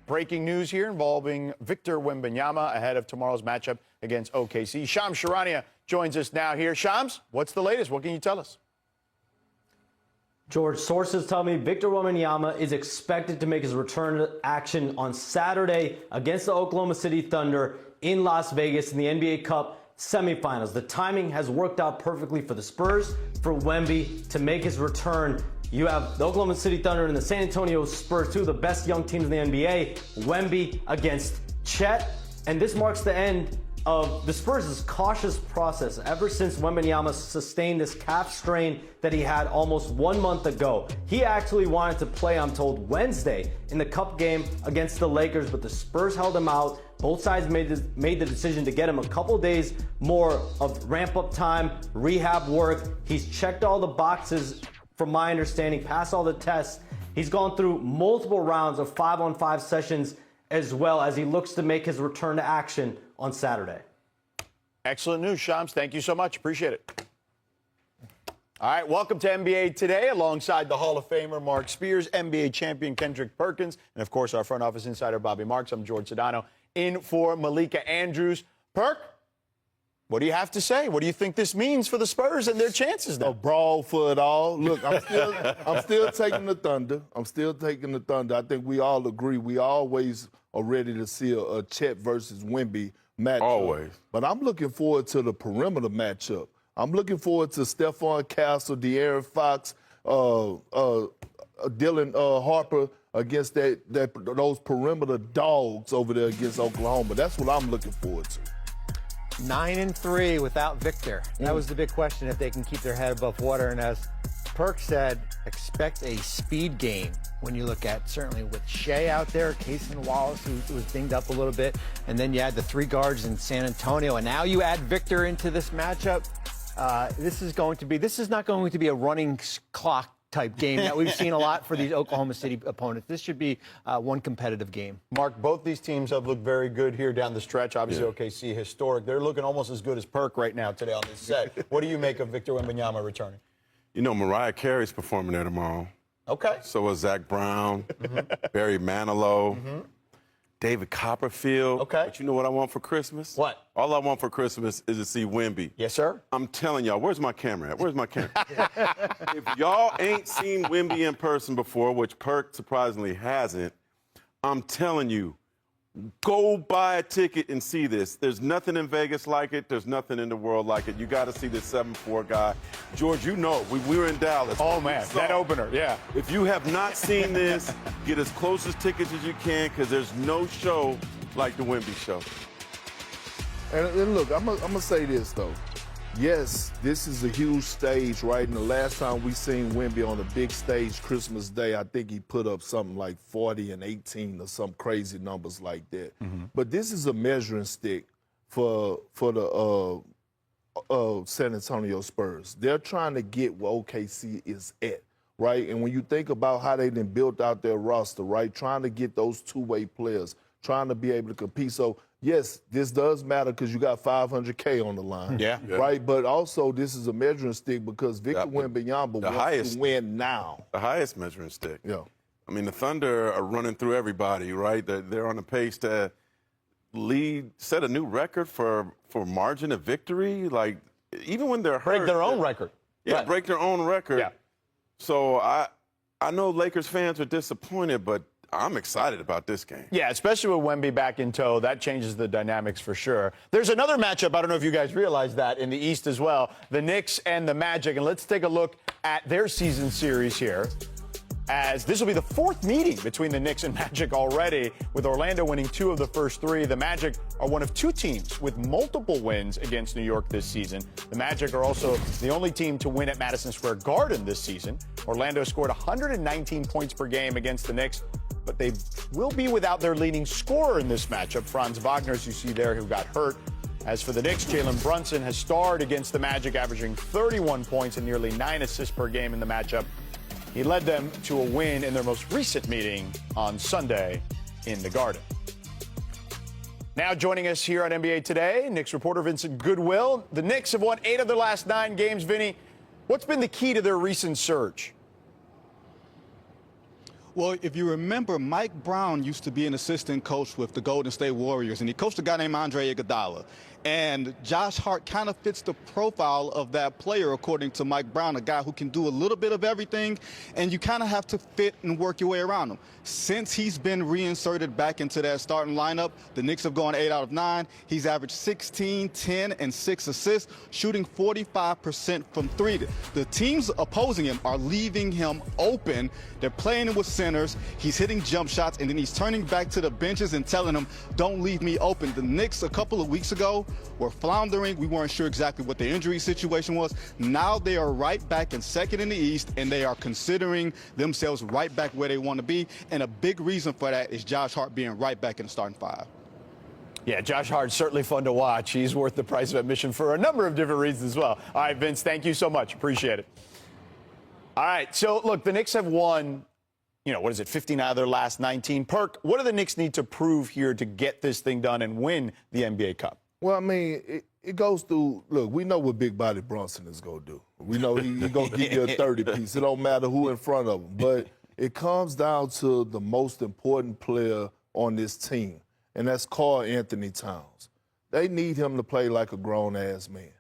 breaking news here involving Victor Wembanyama ahead of tomorrow's matchup against OKC. Shams Charania joins us now here. Shams, what's the latest? What can you tell us? George, sources tell me Victor Wembanyama is expected to make his return to action on Saturday against the Oklahoma City Thunder in Las Vegas in the NBA Cup semifinals. The timing has worked out perfectly for the Spurs, for Wemby to make his return. You have the Oklahoma City Thunder and the San Antonio Spurs, two of the best young teams in the NBA. Wemby against Chet, and this marks the end of the Spurs' cautious process ever since Wembanyama sustained this calf strain that he had almost 1 month ago. He actually wanted to play, I'm told, Wednesday in the Cup game against the Lakers, but the Spurs held him out. Both sides made the decision to get him a couple days more of ramp-up time, rehab work. He's checked all the boxes, from my understanding, passed all the tests. He's gone through multiple rounds of 5-on-5 sessions as well as he looks to make his return to action on Saturday. Excellent news, Shams. Thank you so much. Appreciate it. All right, welcome to NBA Today alongside the Hall of Famer Mark Spears, NBA champion Kendrick Perkins, and, of course, our front office insider Bobby Marks. I'm George Sedano, in for Malika Andrews. Perk, what do you have to say? What do you think this means for the Spurs and their chances now? A brawl for it all. Look, I'm still taking the Thunder. I'm still taking the Thunder. I think we all agree. We always are ready to see a Chet versus Wemby matchup. Always. But I'm looking forward to the perimeter matchup. I'm looking forward to Stephon Castle, De'Aaron Fox, Dylan Harper against those perimeter dogs over there against Oklahoma. That's what I'm looking forward to. 9-3 without Victor. That was the big question, if they can keep their head above water. And as Perk said, expect a speed game when you look at, certainly with Shea out there, Cason Wallace, who was dinged up a little bit, and then you add the three guards in San Antonio, and now you add Victor into this matchup. This is not going to be a running clock type game that we've seen a lot for these Oklahoma City opponents. This should be one competitive game. Mark, both these teams have looked very good here down the stretch. Obviously, OKC historic. They're looking almost as good as Perk right now today on this set. What do you make of Victor Wembanyama returning? You know, Mariah Carey's performing there tomorrow. Okay. So is Zach Brown, Barry Manilow, David Copperfield. Okay. But you know what I want for Christmas? What? All I want for Christmas is to see Wemby. Yes, sir. I'm telling y'all, where's my camera at? Where's my camera? If y'all ain't seen Wemby in person before, which Perk surprisingly hasn't, I'm telling you, go buy a ticket and see this. There's nothing in Vegas like it. There's nothing in the world like it. You got to see this 7'4" guy. George, you know, we were in Dallas. Oh, man, that opener, yeah. If you have not seen this, get as close as tickets as you can, because there's no show like the Wemby show. And look, I'm gonna say this, though. Yes, this is a huge stage, right? And the last time we seen Wemby on a big stage, Christmas Day, I think he put up something like 40 and 18 or some crazy numbers like that. But this is a measuring stick for the San Antonio Spurs. They're trying to get where OKC is at, right? And when you think about how they then built out their roster, right, trying to get those two-way players, trying to be able to compete. So, yes, this does matter because you got $500K on the line. Yeah. Right? But also, this is a measuring stick because Victor Wembanyama wants to win now. The highest measuring stick. Yeah. I mean, the Thunder are running through everybody, right? They're on the pace to set a new record for margin of victory. Like, even when they're hurt. Break their own record. Yeah, Right. break their own record. Yeah. So I know Lakers fans are disappointed, but I'm excited about this game. Yeah, especially with Wemby back in tow. That changes the dynamics for sure. There's another matchup, I don't know if you guys realize that, in the East as well, the Knicks and the Magic. And let's take a look at their season series here, as this will be the fourth meeting between the Knicks and Magic already, with Orlando winning 2 of the first 3. The Magic are one of 2 teams with multiple wins against New York this season. The Magic are also the only team to win at Madison Square Garden this season. Orlando scored 119 points per game against the Knicks, but they will be without their leading scorer in this matchup, Franz Wagner, as you see there, who got hurt. As for the Knicks, Jalen Brunson has starred against the Magic, averaging 31 points and nearly 9 assists per game in the matchup. He led them to a win in their most recent meeting on Sunday in the Garden. Now joining us here on NBA Today, Knicks reporter Vincent Goodwill. The Knicks have won 8 of their last 9 games. Vinny, what's been the key to their recent surge? Well, if you remember, Mike Brown used to be an assistant coach with the Golden State Warriors, and he coached a guy named Andre Iguodala. And Josh Hart kind of fits the profile of that player, according to Mike Brown, a guy who can do a little bit of everything, and you kind of have to fit and work your way around him. Since he's been reinserted back into that starting lineup, the Knicks have gone 8 out of 9. He's averaged 16, 10, and 6 assists, shooting 45% from 3. The teams opposing him are leaving him open. They're playing him with centers. He's hitting jump shots, and then he's turning back to the benches and telling them, don't leave me open. The Knicks a couple of weeks ago were floundering. We weren't sure exactly what the injury situation was. Now they are right back in second in the East, and they are considering themselves right back where they want to be. And a big reason for that is Josh Hart being right back in the starting 5. Yeah, Josh Hart's certainly fun to watch. He's worth the price of admission for a number of different reasons as well. All right, Vince, thank you so much. Appreciate it. All right, so look, the Knicks have won, 15 out of their last 19. Perk, what do the Knicks need to prove here to get this thing done and win the NBA Cup? Well, I mean, it goes through, look, we know what Big Body Brunson is going to do. We know he's going to give you a 30-piece. It don't matter who in front of him. But it comes down to the most important player on this team, and that's Karl Anthony Towns. They need him to play like a grown-ass man,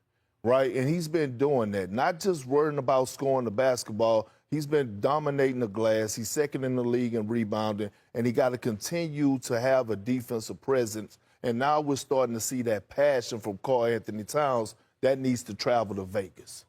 right? And he's been doing that, not just worrying about scoring the basketball. He's been dominating the glass. He's second in the league in rebounding, and he got to continue to have a defensive presence. And now we're starting to see that passion from Karl Anthony Towns that needs to travel to Vegas.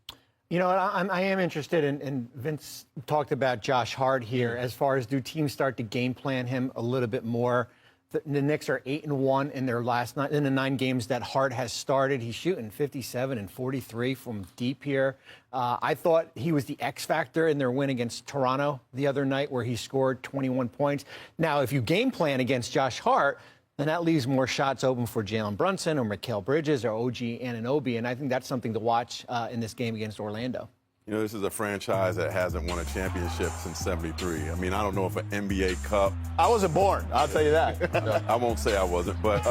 You know, I am interested in Vince talked about Josh Hart here as far as do teams start to game plan him a little bit more. The Knicks are 8-1 in their last in the 9 games that Hart has started. He's shooting 57 and 43 from deep here. I thought he was the X factor in their win against Toronto the other night where he scored 21 points. Now, if you game plan against Josh Hart, then that leaves more shots open for Jalen Brunson or Mikal Bridges or OG Anunoby, and I think that's something to watch in this game against Orlando. You know, this is a franchise that hasn't won a championship since '73. I mean, I don't know if an NBA Cup. I wasn't born, I'll tell you that. I won't say I wasn't, but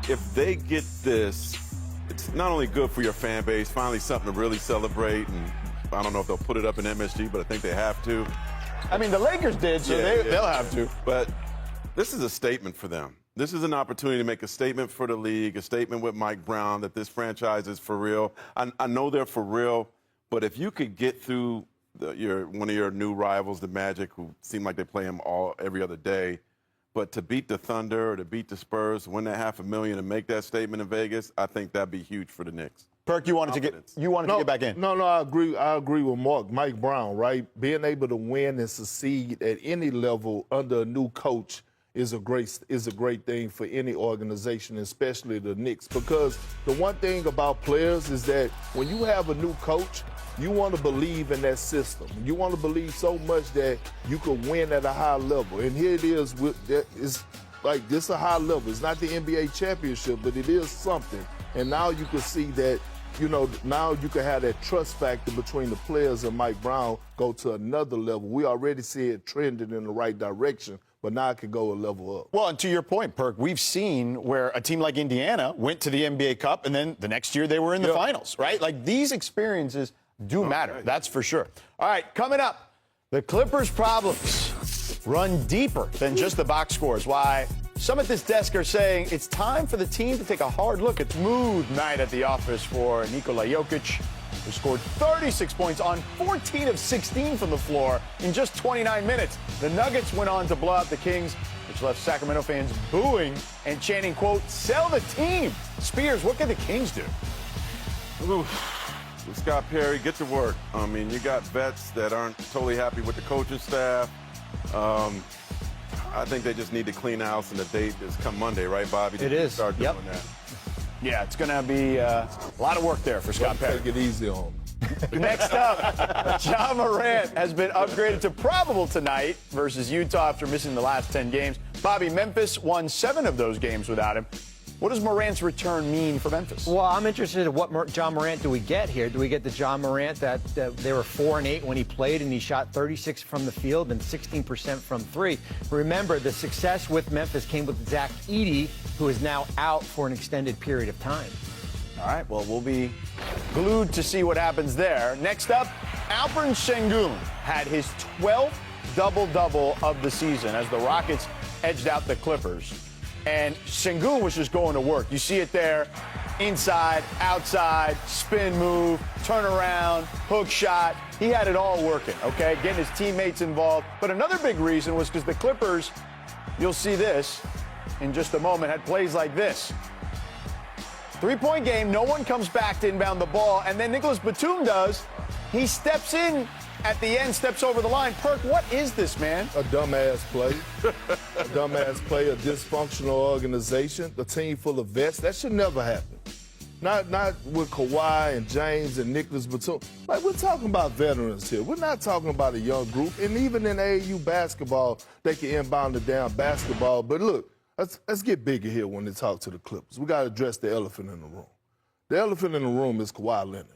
if they get this, it's not only good for your fan base, finally something to really celebrate, and I don't know if they'll put it up in MSG, but I think they have to. I mean, the Lakers did, so they'll have to. But this is a statement for them. This is an opportunity to make a statement for the league, a statement with Mike Brown that this franchise is for real. I know they're for real, but if you could get through one of your new rivals, the Magic, who seem like they play them every other day, but to beat the Thunder or to beat the Spurs, win that $500,000 and make that statement in Vegas, I think that'd be huge for the Knicks. Perk, you wanted to get back in. No, I agree with Mike Brown, right? Being able to win and succeed at any level under a new coach is a great thing for any organization, especially the Knicks. Because the one thing about players is that when you have a new coach, you want to believe in that system. You want to believe so much that you can win at a high level. And here it is. It's like this a high level. It's not the NBA championship, but it is something. And now you can see that, now you can have that trust factor between the players and Mike Brown go to another level. We already see it trending in the right direction, but now it can go a level up. Well, and to your point, Perk, we've seen where a team like Indiana went to the NBA Cup, and then the next year they were in the finals, right? Like, these experiences do matter, that's for sure. All right, coming up, the Clippers' problems run deeper than just the box scores. Why some at this desk are saying it's time for the team to take a hard look at smooth night at the office for Nikola Jokic, who scored 36 points on 14 of 16 from the floor in just 29 minutes. The Nuggets went on to blow out the Kings, which left Sacramento fans booing and chanting, quote, "Sell the team." Spears, what can the Kings do? Oof. Scott Perry, get to work. I mean, you got vets that aren't totally happy with the coaching staff. I think they just need to clean house, and the date is come Monday, right, Bobby? It is. Start doing that. Yeah, it's going to be a lot of work there for Scott Perry. Take it easy on him. Next up, Ja Morant has been upgraded to probable tonight versus Utah after missing the last 10 games. Bobby, Memphis won 7 of those games without him. What does Morant's return mean for Memphis? Well, I'm interested in what Ja Morant do we get here? Do we get the Ja Morant that they were 4-8 when he played and he shot 36 from the field and 16% from 3? Remember, the success with Memphis came with Zach Edey, who is now out for an extended period of time. All right, well, we'll be glued to see what happens there. Next up, Alperen Sengun had his 12th double-double of the season as the Rockets edged out the Clippers. And Sengun was just going to work. You see it there. Inside, outside, spin move, turn around, hook shot. He had it all working, okay? Getting his teammates involved. But another big reason was because the Clippers, you'll see this in just a moment, had plays like this. Three-point game, no one comes back to inbound the ball, and then Nicholas Batum does. He steps in at the end, steps over the line. Perk, what is this, man? A dumbass play. A dumbass play, a dysfunctional organization, a team full of vets. That should never happen. Not with Kawhi and James and Nicholas Batum. Like, we're talking about veterans here. We're not talking about a young group. And even in AAU basketball, they can inbound the damn basketball. But look, let's get bigger here when they talk to the Clippers. We got to address the elephant in the room. The elephant in the room is Kawhi Leonard.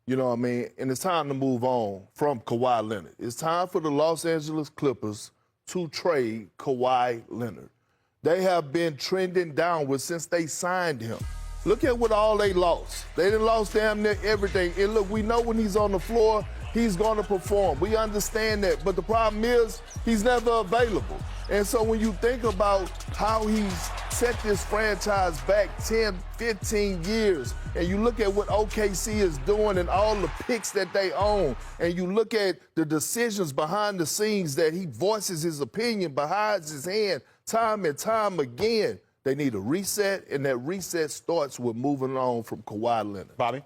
You know what I mean? And it's time to move on from Kawhi Leonard. It's time for the Los Angeles Clippers to trade Kawhi Leonard. They have been trending downward since they signed him. Look at what all they lost. They done lost damn near everything. And look, we know when he's on the floor, he's going to perform. We understand that. But the problem is he's never available. And so when you think about how he's set this franchise back 10, 15 years, and you look at what OKC is doing and all the picks that they own, and you look at the decisions behind the scenes that he voices his opinion behind his hand time and time again, they need a reset, and that reset starts with moving on from Kawhi Leonard. Bobby?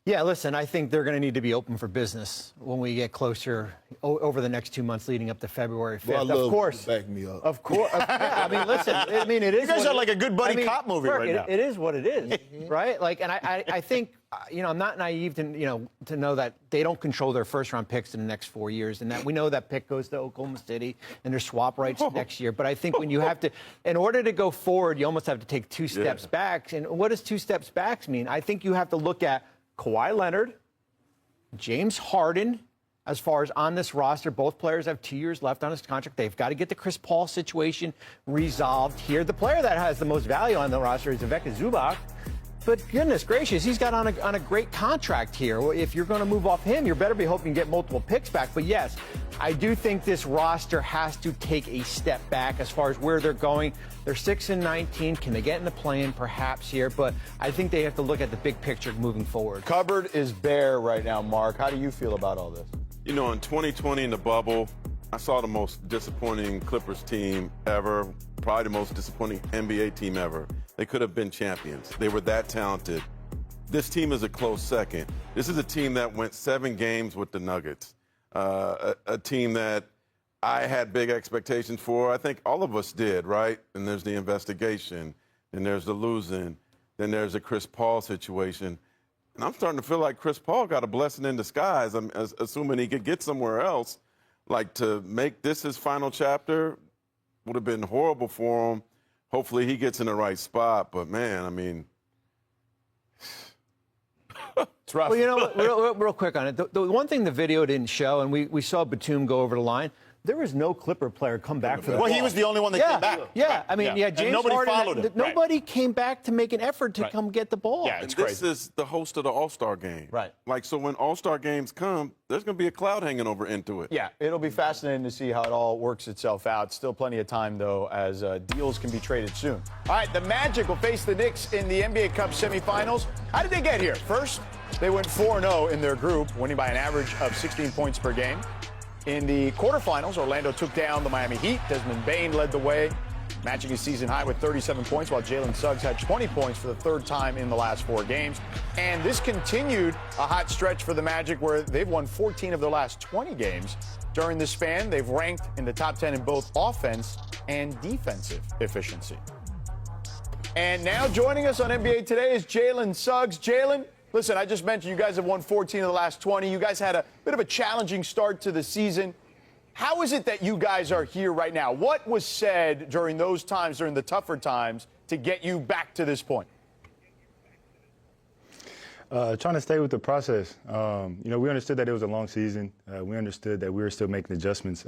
Yeah, listen, I think they're going to need to be open for business when we get closer over the next 2 months leading up to February 5th. Well, I love of course. Back me up. Of course. Yeah, I mean, listen, I mean, it is. You guys are like a good buddy cop movie right now. It is what it is, right? Like, and I think, I'm not naive to know that they don't control their first-round picks in the next 4 years, and that we know that pick goes to Oklahoma City and there's swap rights next year. But I think when you have to, in order to go forward, you almost have to take 2 steps back. And what does 2 steps back mean? I think you have to look at Kawhi Leonard, James Harden, as far as on this roster. Both players have 2 years left on his contract. They've got to get the Chris Paul situation resolved here. The player that has the most value on the roster is Ivica Zubac. But goodness gracious, he's got on a great contract here. If you're going to move off him, you better be hoping to get multiple picks back. But yes, I do think this roster has to take a step back as far as where they're going. They're 6-19. Can they get in the play-in? Perhaps here. But I think they have to look at the big picture moving forward. Cupboard is bare right now, Mark. How do you feel about all this? You know, in 2020 in the bubble, I saw the most disappointing Clippers team ever, probably the most disappointing NBA team ever. They could have been champions. They were that talented. This team is a close second. This is a team that went 7 games with the Nuggets, a team that I had big expectations for. I think all of us did, right? And there's the investigation, then there's the losing, then there's the Chris Paul situation. And I'm starting to feel like Chris Paul got a blessing in disguise. I'm assuming he could get somewhere else. Like, to make this his final chapter would have been horrible for him. Hopefully he gets in the right spot. But, man, I mean, It's rough. Well, you know what, real quick on it. The one thing the video didn't show, and we saw Batum go over the line, there was no Clipper player come back for the ball. Well, he was the only one that came back. Yeah, I mean, James nobody Harden, followed him. nobody came back to make an effort to come get the ball. Yeah, it's this crazy. is the host of the All-Star game. Right. Like, so when All-Star games come, there's going to be a cloud hanging over into it. Yeah, it'll be fascinating to see how it all works itself out. Still plenty of time, though, as deals can be traded soon. All right, the Magic will face the Knicks in the NBA Cup semifinals. How did they get here? First, they went 4-0 in their group, winning by an average of 16 points per game. In the quarterfinals, Orlando took down the Miami Heat. Desmond Bane led the way, matching his season high with 37 points, while Jalen Suggs had 20 points for the 3rd time in the last 4 games. And this continued a hot stretch for the Magic, where they've won 14 of their last 20 games. During this span, they've ranked in the top 10 in both offense and defensive efficiency. And now joining us on NBA Today is Jalen Suggs. Jalen, listen, I just mentioned you guys have won 14 of the last 20. You guys had a bit of a challenging start to the season. How is it that you guys are here right now? What was said during those times, during the tougher times, to get you back to this point? Trying to stay with the process. We understood that it was a long season. We understood that we were still making adjustments.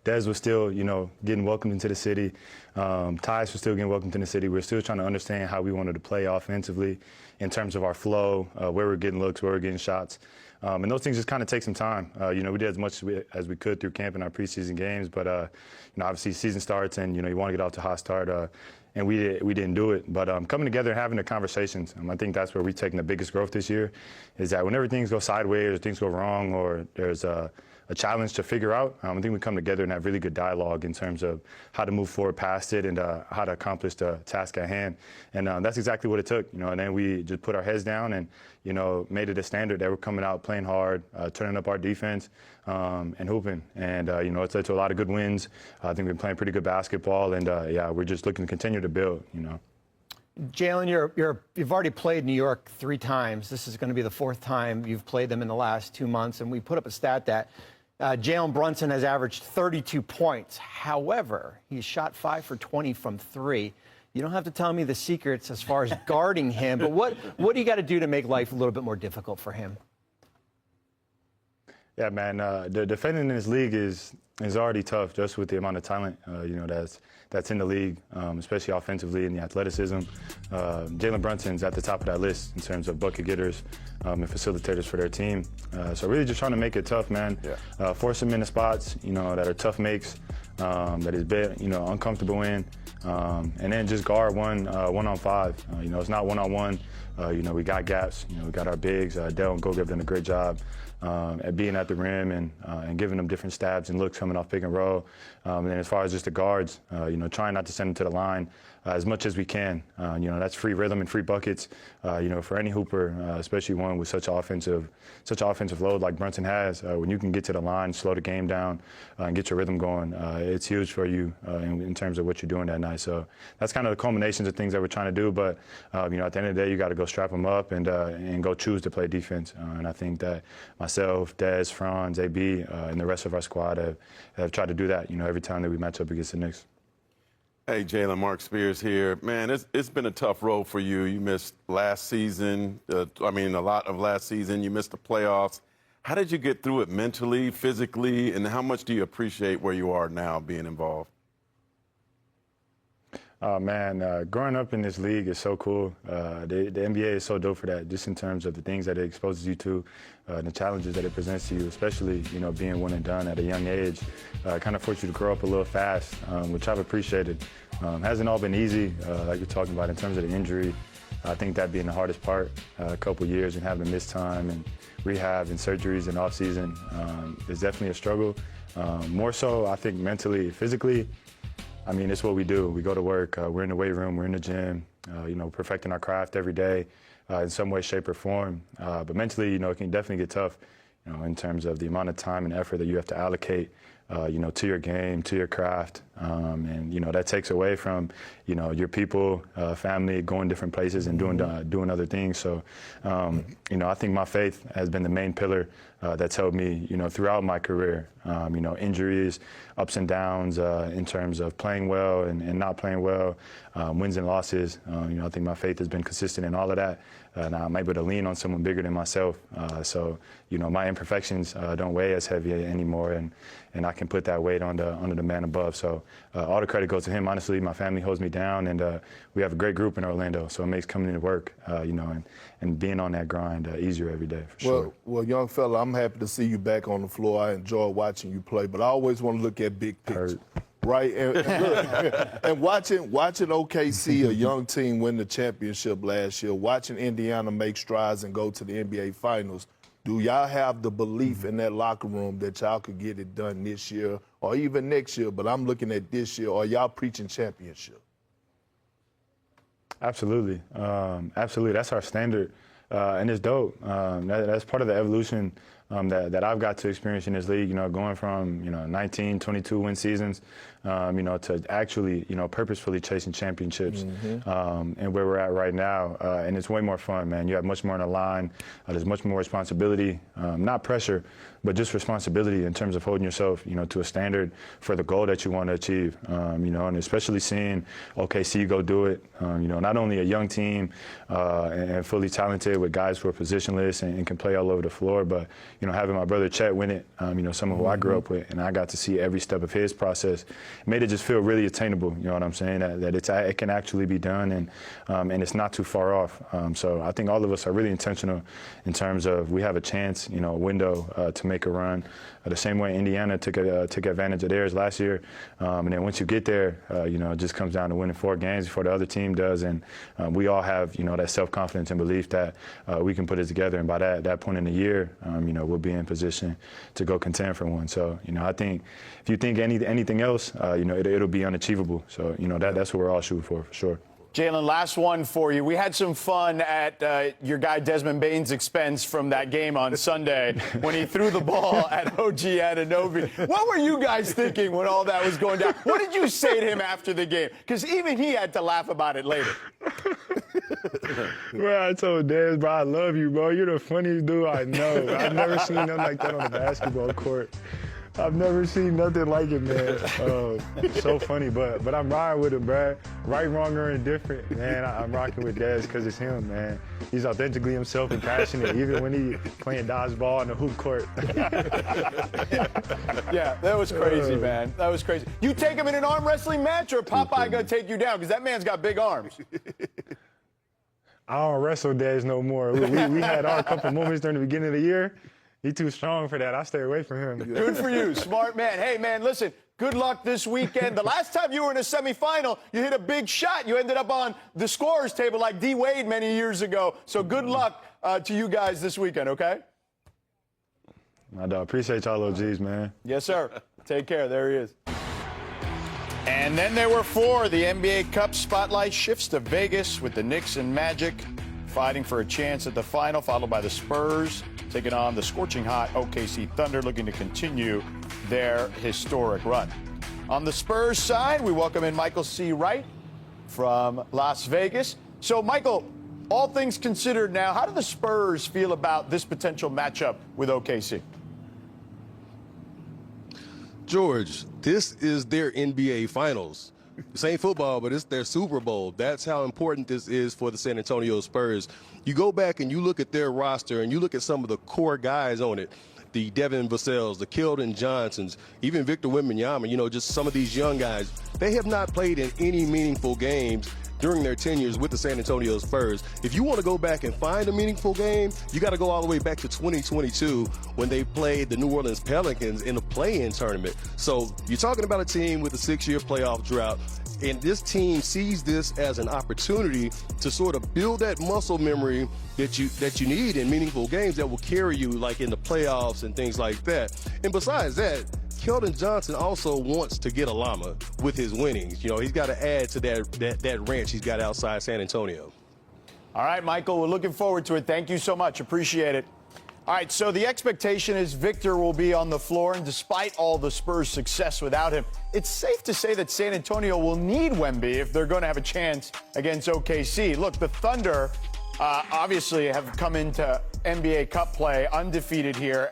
Dez was still, getting welcomed into the city. Tyus was still getting welcomed into the city. We were still trying to understand how we wanted to play offensively in terms of our flow, where we're getting looks, where we're getting shots. And those things just kind of take some time. You know, we did as much as we could through camp in our preseason games, but you know, obviously season starts, and you know, you want to get off to a hot start, and we didn't do it. But coming together and having the conversations, I think that's where we've taken the biggest growth this year. Is that whenever things go sideways or things go wrong or there's a challenge to figure out, I think we come together and have really good dialogue in terms of how to move forward past it and how to accomplish the task at hand. And that's exactly what it took, you know. And then we just put our heads down and, you know, made it a standard that we're coming out playing hard, turning up our defense, and hooping. And, you know, it's led to a lot of good wins. I think we've been playing pretty good basketball, and, yeah, we're just looking to continue to build, you know. Jalen, you've already played New York 3 times. This is going to be the 4th time you've played them in the last 2 months. And we put up a stat that Jalen Brunson has averaged 32 points. However, he's shot 5 for 20 from 3. You don't have to tell me the secrets as far as guarding him, but what do you got to do to make life a little bit more difficult for him? Yeah, man, the defending in this league is already tough just with the amount of talent, you know, that's in the league, especially offensively and the athleticism. Jalen Brunson's at the top of that list in terms of bucket getters and facilitators for their team. So really just trying to make it tough, man. Yeah. Force him into spots, you know, that are tough makes, that he's been, you know, uncomfortable in, and then just guard one-on-5. You know, it's not one-on-one. You know, we got gaps. You know, we got our bigs. Dell and Goga have done a great job at being at the rim and giving them different stabs and looks coming off pick and roll. And then as far as just the guards, you know, trying not to send them to the line as much as we can. You know, that's free rhythm and free buckets. You know, for any hooper, especially one with such offensive load like Brunson has, when you can get to the line, slow the game down, and get your rhythm going, it's huge for you in terms of what you're doing that night. So that's kind of the culminations of things that we're trying to do. But you know, at the end of the day, you got to go strap them up and go choose to play defense. And I think that myself, Dez, Franz, AB, and the rest of our squad have tried to do that. You know, every time that we match up against the Knicks. Hey, Jalen, Mark Spears here. Man, it's been a tough road for you. You missed last season. A lot of last season. You missed the playoffs. How did you get through it mentally, physically, and how much do you appreciate where you are now being involved? Man, growing up in this league is so cool. The NBA is so dope for that, just in terms of the things that it exposes you to, the challenges that it presents to you, especially, you know, being one and done at a young age. Kind of forced you to grow up a little fast, which I've appreciated. Hasn't all been easy, like you're talking about in terms of the injury. I think that being the hardest part, a couple years and having to miss time and rehab and surgeries and off season is definitely a struggle. More so, I think mentally, physically, I mean, it's what we do. We go to work. We're in the weight room. We're in the gym, you know, perfecting our craft every day in some way, shape, or form. But mentally, you know, it can definitely get tough, you know, in terms of the amount of time and effort that you have to allocate, you know, to your game, to your craft. And, you know, that takes away from, you know, your people, family, going different places and doing other things. So, you know, I think my faith has been the main pillar that's helped me, you know, throughout my career. You know, injuries, ups and downs in terms of playing well and not playing well, wins and losses. You know, I think my faith has been consistent in all of that. And I'm able to lean on someone bigger than myself. So, you know, my imperfections don't weigh as heavy anymore, and I can put that weight on the man above. So all the credit goes to him. Honestly, my family holds me down, and we have a great group in Orlando. So it makes coming into work, you know, and being on that grind easier every day, for sure. Well, young fella, I'm happy to see you back on the floor. I enjoy watching you play, but I always want to look at big picture. Right, and look, and watching OKC, a young team, win the championship last year, watching Indiana make strides and go to the NBA Finals, do y'all have the belief in that locker room that y'all could get it done this year or even next year? But I'm looking at this year. Are y'all preaching championship? Absolutely, absolutely. That's our standard, and it's dope. That's part of the evolution that I've got to experience in this league, you know, going from, you know, 19, 22 win seasons, you know, to actually, you know, purposefully chasing championships, and where we're at right now. And it's way more fun, man. You have much more on the line. There's much more responsibility, not pressure, but just responsibility in terms of holding yourself, you know, to a standard for the goal that you want to achieve, you know, and especially seeing OKC go do it, you know, not only a young team and fully talented with guys who are positionless and can play all over the floor, but, having my brother Chet win it, someone who I grew up with, and I got to see every step of his process, it made it just feel really attainable. You know what I'm saying? That it can actually be done, and it's not too far off. So I think all of us are really intentional in terms of we have a chance, a window to make a run. The same way Indiana took advantage of theirs last year, and then once you get there, it just comes down to winning 4 games before the other team does, and we all have that self-confidence and belief that we can put it together, and by that point in the year, we'll be in position to go contend for one. So I think if you think anything else, it'll be unachievable. So that's what we're all shooting for sure. Jalen, last one for you. We had some fun at your guy Desmond Bane's expense from that game on Sunday when he threw the ball at OG Anunoby. What were you guys thinking when all that was going down? What did you say to him after the game? Because even he had to laugh about it later. Bro, I told Des, bro, I love you, bro. You're the funniest dude I know. I've never seen nothing like that on the basketball court. I've never seen nothing like it, man. So funny, but I'm riding with him, bro. Right, wrong, or indifferent, man. I'm rocking with Dez because it's him, man. He's authentically himself and passionate, even when he playing dodgeball in the hoop court. Yeah, that was crazy, man. That was crazy. You take him in an arm wrestling match, or Popeye gonna take you down? Because that man's got big arms. I don't wrestle Dez no more. We had our couple moments during the beginning of the year. He too strong for that. I stay away from him. Good for you, smart man. Hey, man, listen, good luck this weekend. The last time you were in a semifinal, you hit a big shot. You ended up on the scorer's table like D. Wade many years ago. So good luck to you guys this weekend, okay? My dog, appreciate y'all OGs, man. Yes, sir. Take care. There he is. And then there were 4. The NBA Cup spotlight shifts to Vegas with the Knicks and Magic fighting for a chance at the final, followed by the Spurs taking on the scorching hot OKC Thunder, looking to continue their historic run. On the Spurs side, we welcome in Michael C. Wright from Las Vegas. So, Michael, all things considered now, how do the Spurs feel about this potential matchup with OKC? George, this is their NBA Finals. This ain't football, but it's their Super Bowl. That's how important this is for the San Antonio Spurs. You go back and you look at their roster and you look at some of the core guys on it, the Devin Vassell's, the Keldon Johnsons, even Victor Wembanyama, just some of these young guys. They have not played in any meaningful games during their tenures with the San Antonio Spurs. If you want to go back and find a meaningful game, you got to go all the way back to 2022 when they played the New Orleans Pelicans in a play-in tournament. So you're talking about a team with a 6-year playoff drought, and this team sees this as an opportunity to sort of build that muscle memory that you need in meaningful games that will carry you like in the playoffs and things like that. And besides that, Keldon Johnson also wants to get a llama with his winnings. He's got to add to that ranch he's got outside San Antonio. All right, Michael, we're looking forward to it. Thank you so much. Appreciate it. All right, so the expectation is Victor will be on the floor, and despite all the Spurs' success without him, it's safe to say that San Antonio will need Wemby if they're going to have a chance against OKC. Look, the Thunder obviously have come into NBA Cup play undefeated here,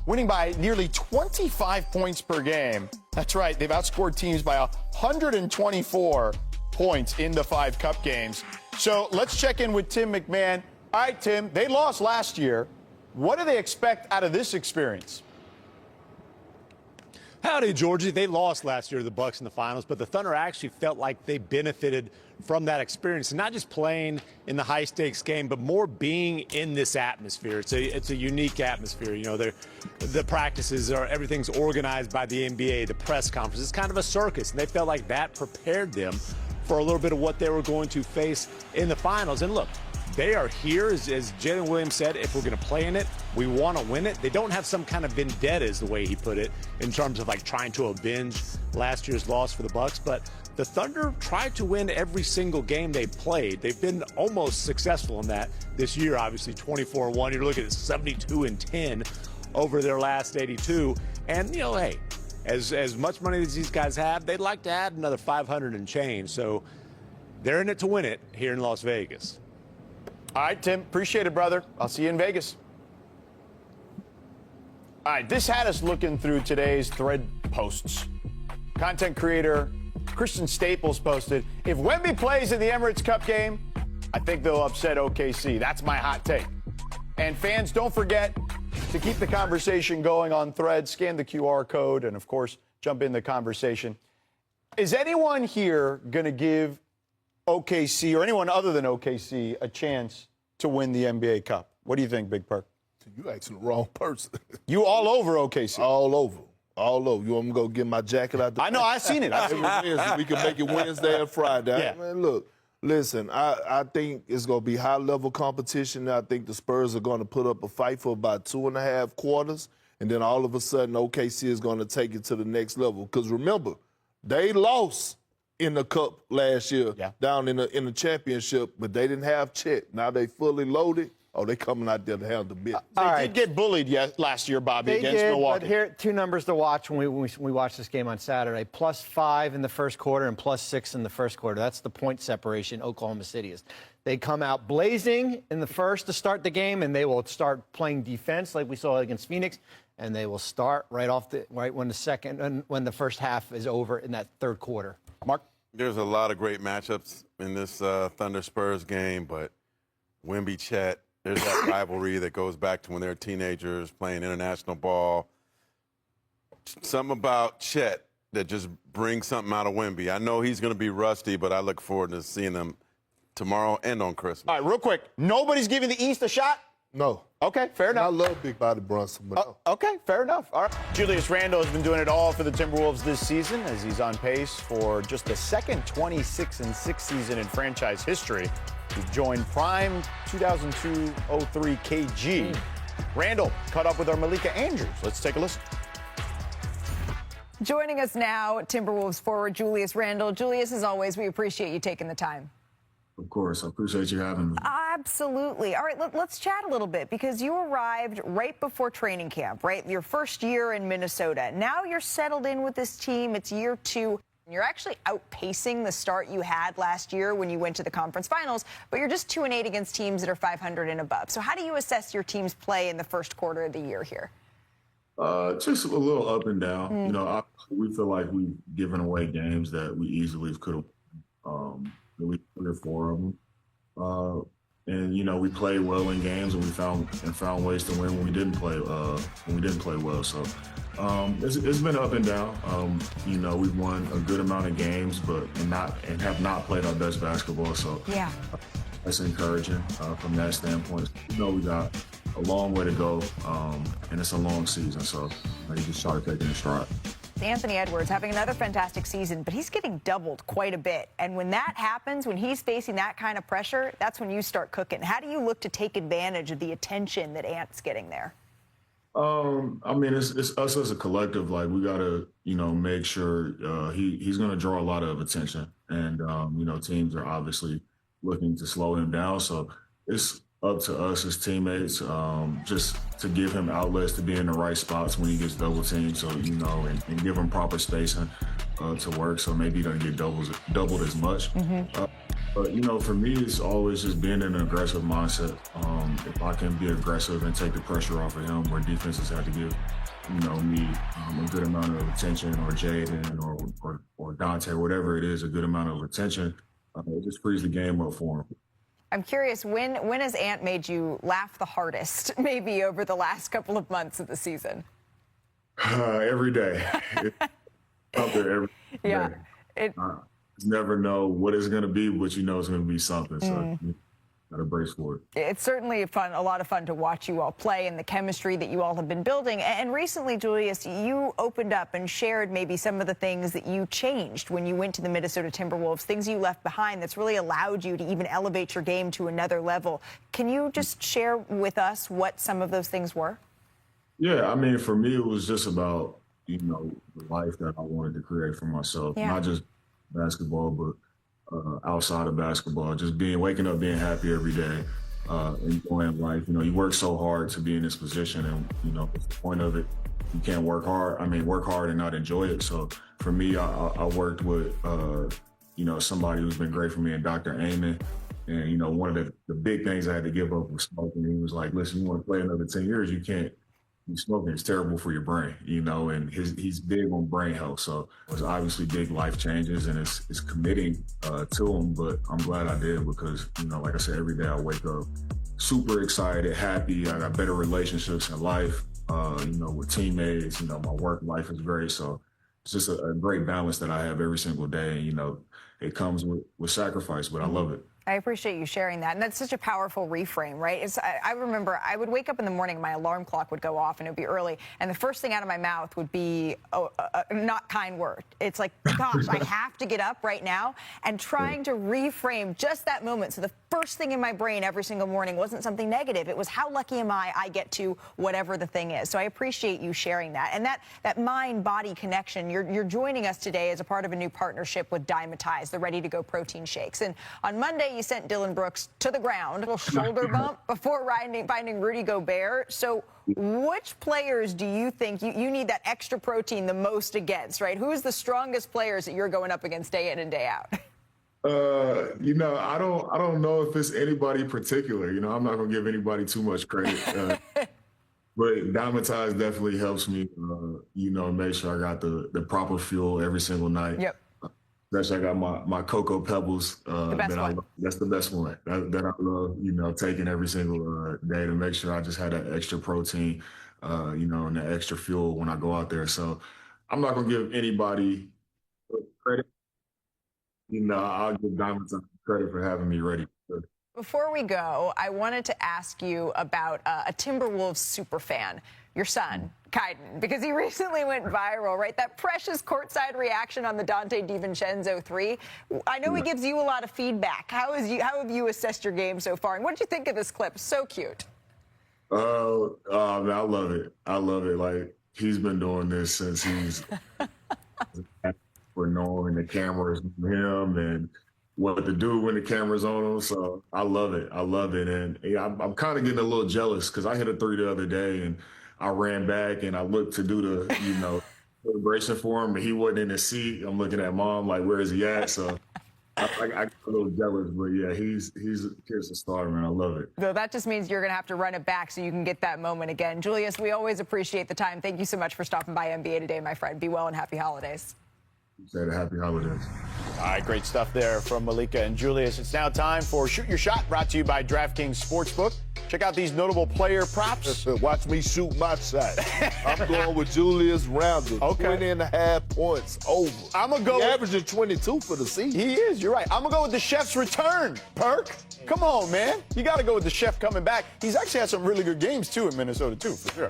winning by nearly 25 points per game. That's right, they've outscored teams by 124 points in the 5 Cup games. So let's check in with Tim McMahon. All right, Tim, they lost last year. What do they expect out of this experience? Howdy, Georgie. They lost last year to the Bucks in the finals, but the Thunder actually felt like they benefited from that experience, and not just playing in the high-stakes game, but more being in this atmosphere. It's a unique atmosphere. The practices everything's organized by the NBA, the press conference. It's kind of a circus, and they felt like that prepared them for a little bit of what they were going to face in the finals. And look, they are here, as Jalen Williams said, if we're going to play in it, we want to win it. They don't have some kind of vendetta, is the way he put it, in terms of like trying to avenge last year's loss for the Bucks. But the Thunder tried to win every single game they played. They've been almost successful in that this year, obviously 24-1. You're looking at 72-10 over their last 82. And, hey, as much money as these guys have, they'd like to add another 500 and change. So they're in it to win it here in Las Vegas. All right, Tim. Appreciate it, brother. I'll see you in Vegas. All right, this had us looking through today's thread posts. Content creator Christian Staples posted, if Wemby plays in the Emirates Cup game, I think they'll upset OKC. That's my hot take. And fans, don't forget, To keep the conversation going on Threads, scan the QR code and, of course, jump in the conversation. Is anyone here going to give OKC or anyone other than OKC a chance to win the NBA Cup? What do you think, Big Perk? You asking the wrong person. You all over OKC. All over. All over. You want me to go get my jacket out the I know, I seen it. We can make it Wednesday and Friday. Yeah. Man, look, listen, I think it's going to be high-level competition. I think the Spurs are going to put up a fight for about 2.5 quarters, and then all of a sudden OKC is going to take it to the next level. Because remember, they lost in the Cup last year down in the championship, but they didn't have Chet. Now they fully loaded. Oh, they coming out there to handle the business. They did get bullied last year, Bobby, against Milwaukee. But here, 2 numbers to watch when we watch this game on Saturday. +5 in the first quarter and +6 in the first quarter. That's the point separation Oklahoma City is. They come out blazing in the first to start the game, and they will start playing defense like we saw against Phoenix, and they will start right when the first half is over in that third quarter. Mark? There's a lot of great matchups in this Thunder Spurs game, but Wemby, Chet, there's that rivalry that goes back to when they were teenagers playing international ball. Something about Chet that just brings something out of Wemby. I know he's going to be rusty, but I look forward to seeing them tomorrow and on Christmas. All right, real quick. Nobody's giving the East a shot? No. Okay, fair enough. I love Big Body Brunson, but no. Okay, fair enough. All right. Julius Randle has been doing it all for the Timberwolves this season as he's on pace for just the second 26-6 season in franchise history. He's joined prime 2002-03 KG. Randle caught up with our Malika Andrews. Let's take a listen. Joining us now, Timberwolves forward Julius Randle. Julius, as always, we appreciate you taking the time. Of course. I appreciate you having me. Absolutely. All right, let's chat a little bit because you arrived right before training camp, right? Your first year in Minnesota. Now you're settled in with this team. It's year 2. You're actually outpacing the start you had last year when you went to the conference finals, but you're just 2-8 against teams that are 500 and above. So how do you assess your team's play in the first quarter of the year here? Just a little up and down. You know, we feel like we've given away games that we easily could have. We 3 or 4 of them. And you know, we played well in games, and we found ways to win when we didn't play well. So it's been up and down. You know, we've won a good amount of games, and have not played our best basketball. So yeah, that's encouraging from that standpoint. You know, we got a long way to go, and it's a long season. So you just start taking a stride. Anthony Edwards having another fantastic season, but he's getting doubled quite a bit. And when that happens, when he's facing that kind of pressure, that's when you start cooking. How do you look to take advantage of the attention that Ant's getting there? I mean, it's us as a collective. Like, we got to, you know, make sure he's going to draw a lot of attention. And, you know, teams are obviously looking to slow him down. So it's up to us as teammates just to give him outlets to be in the right spots when he gets double teamed. So, you know, and give him proper spacing to work. So maybe he doesn't get doubled as much. But, you know, for me, it's always just being in an aggressive mindset. If I can be aggressive and take the pressure off of him, where defenses have to give, you know, me a good amount of attention, or Jaden or Dante, whatever it is, a good amount of attention, it just frees the game up for him. I'm curious, when has Ant made you laugh the hardest, maybe over the last couple of months of the season? Every day. It's up there every day. You never know what it's going to be, but you know it's going to be something. So you got to brace for it. It's certainly a lot of fun to watch you all play and the chemistry that you all have been building. And recently, Julius, you opened up and shared maybe some of the things that you changed when you went to the Minnesota Timberwolves, things you left behind that's really allowed you to even elevate your game to another level. Can you just share with us what some of those things were? Yeah, I mean, for me, it was just about, you know, the life that I wanted to create for myself, not just basketball, but outside of basketball, just waking up, being happy every day, enjoying life. You know, you work so hard to be in this position, and, you know, what's the point of it? You can't work hard. I mean, work hard and not enjoy it. So for me, I worked with, you know, somebody who's been great for me, and Dr. Amen. And, you know, one of the big things I had to give up was smoking. He was like, listen, you want to play another 10 years, you can't. Smoking is terrible for your brain, you know, and he's big on brain health. So it was obviously big life changes, and it's committing to him. But I'm glad I did, because, you know, like I said, every day I wake up super excited, happy. I got better relationships in life, with teammates. My work life is great. So it's just a great balance that I have every single day. And, it comes with sacrifice, but I love it. I appreciate you sharing that. And that's such a powerful reframe, right? I remember I would wake up in the morning, my alarm clock would go off, and it would be early. And the first thing out of my mouth would be a not kind word. It's like, gosh, I have to get up right now. And trying to reframe just that moment. So the first thing in my brain every single morning wasn't something negative. It was, how lucky am I get to whatever the thing is. So I appreciate you sharing that. And that mind-body connection, you're joining us today as a part of a new partnership with Dymatize, the ready-to-go protein shakes. And on Monday, you sent Dylan Brooks to the ground, a little shoulder bump before finding Rudy Gobert. So which players do you think you need that extra protein the most against, right? Who's the strongest players that you're going up against day in and day out? I don't know if it's anybody particular. I'm not going to give anybody too much credit. But Dymatize definitely helps me, make sure I got the proper fuel every single night. Yep. Especially I got my Cocoa Pebbles. That's the best one that I love, taking every single day to make sure I just had that extra protein, and that extra fuel when I go out there. So I'm not going to give anybody credit. I'll give Diamonds credit for having me ready. Before we go, I wanted to ask you about a Timberwolves superfan, your son, Kaiden, because he recently went viral, right? That precious courtside reaction on the Dante DiVincenzo 3. I know he gives you a lot of feedback. How have you assessed your game so far? And what did you think of this clip? So cute. Oh, man, I love it. I love it. Like, he's been doing this since he's for knowing the cameras on him and what to do when the camera's on him. So I love it. I love it. And I'm kind of getting a little jealous because I hit a 3 the other day and I ran back and I looked to do the, celebration for him, but he wasn't in his seat. I'm looking at Mom like, where is he at? So I got a little jealous, but yeah, he's a starter, man. I love it. So that just means you're going to have to run it back so you can get that moment again. Julius, we always appreciate the time. Thank you so much for stopping by NBA Today, my friend. Be well and happy holidays. Happy holidays. All right, great stuff there from Malika and Julius. It's now time for Shoot Your Shot, brought to you by DraftKings Sportsbook. Check out these notable player props. Watch me shoot my shot. I'm going with Julius Randle. Okay. 20.5 points over. I'm going to go He averaging 22 for the season. He is, you're right. I'm going to go with the chef's return, Perk. Come on, man. You got to go with the chef coming back. He's actually had some really good games, too, in Minnesota, too, for sure.